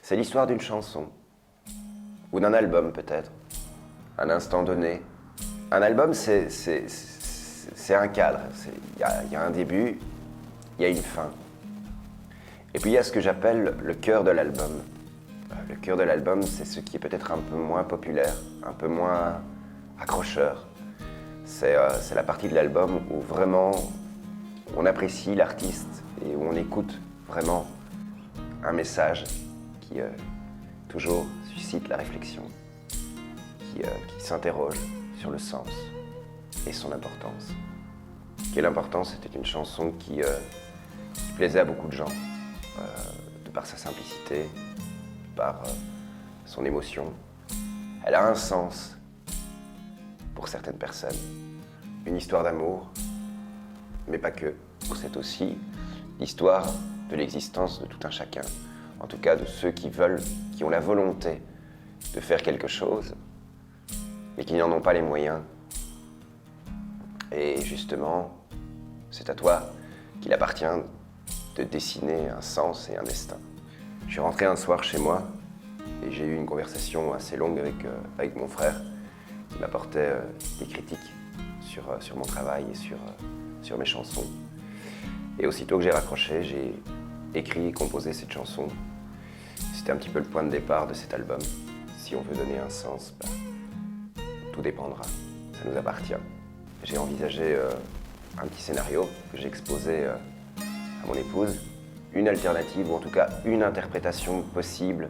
C'est l'histoire d'une chanson, ou d'un album peut-être, à un instant donné. Un album, c'est un cadre. Il y a un début, il y a une fin. Et puis il y a ce que j'appelle le cœur de l'album. Le cœur de l'album, c'est ce qui est peut-être un peu moins populaire, un peu moins accrocheur. C'est la partie de l'album où vraiment on apprécie l'artiste et où on écoute vraiment un message qui toujours suscite la réflexion, qui s'interroge sur le sens et son importance. Quelle importance, c'était une chanson qui plaisait à beaucoup de gens, de par sa simplicité, par son émotion. Elle a un sens pour certaines personnes, une histoire d'amour, mais pas que. C'est aussi l'histoire de l'existence de tout un chacun, en tout cas de ceux qui veulent, qui ont la volonté de faire quelque chose, mais qui n'en ont pas les moyens. Et justement, c'est à toi qu'il appartient de dessiner un sens et un destin. Je suis rentré un soir chez moi et j'ai eu une conversation assez longue avec mon frère qui m'apportait des critiques sur mon travail et sur mes chansons. Et aussitôt que j'ai raccroché, j'ai écrit et composé cette chanson. C'était un petit peu le point de départ de cet album. Si on veut donner un sens, tout dépendra, ça nous appartient. J'ai envisagé un petit scénario que j'ai exposé à mon épouse, une alternative, ou en tout cas une interprétation possible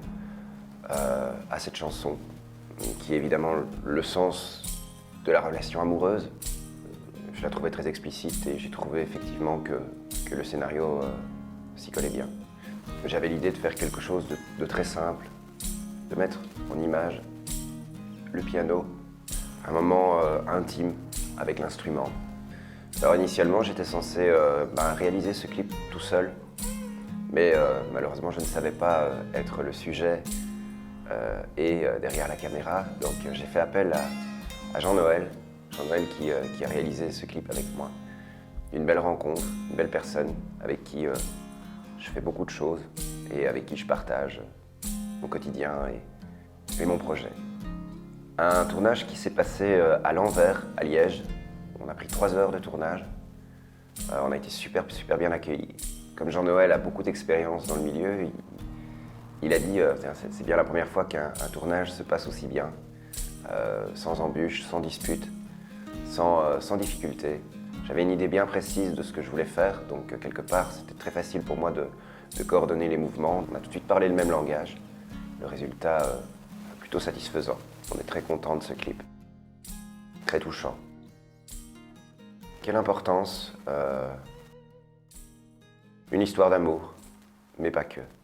à cette chanson, qui est évidemment le sens de la relation amoureuse. Je la trouvais très explicite et j'ai trouvé effectivement que le scénario s'y collait bien. J'avais l'idée de faire quelque chose de très simple, de mettre en image le piano, un moment intime avec l'instrument. Alors initialement, j'étais censé réaliser ce clip tout seul, mais malheureusement, je ne savais pas être le sujet et derrière la caméra, donc j'ai fait appel à Jean-Noël qui a réalisé ce clip avec moi. Une belle rencontre, une belle personne avec qui je fais beaucoup de choses et avec qui je partage mon quotidien et mon projet. Un tournage qui s'est passé à l'Anvers, à Liège. On a pris 3 heures de tournage. On a été super bien accueillis. Comme Jean-Noël a beaucoup d'expérience dans le milieu, il a dit c'est bien la première fois qu'un tournage se passe aussi bien, sans embûches, sans disputes, sans difficulté. J'avais une idée bien précise de ce que je voulais faire, donc quelque part c'était très facile pour moi de coordonner les mouvements. On a tout de suite parlé le même langage. Le résultat plutôt satisfaisant. On est très content de ce clip. Très touchant. Quelle importance, une histoire d'amour, mais pas que.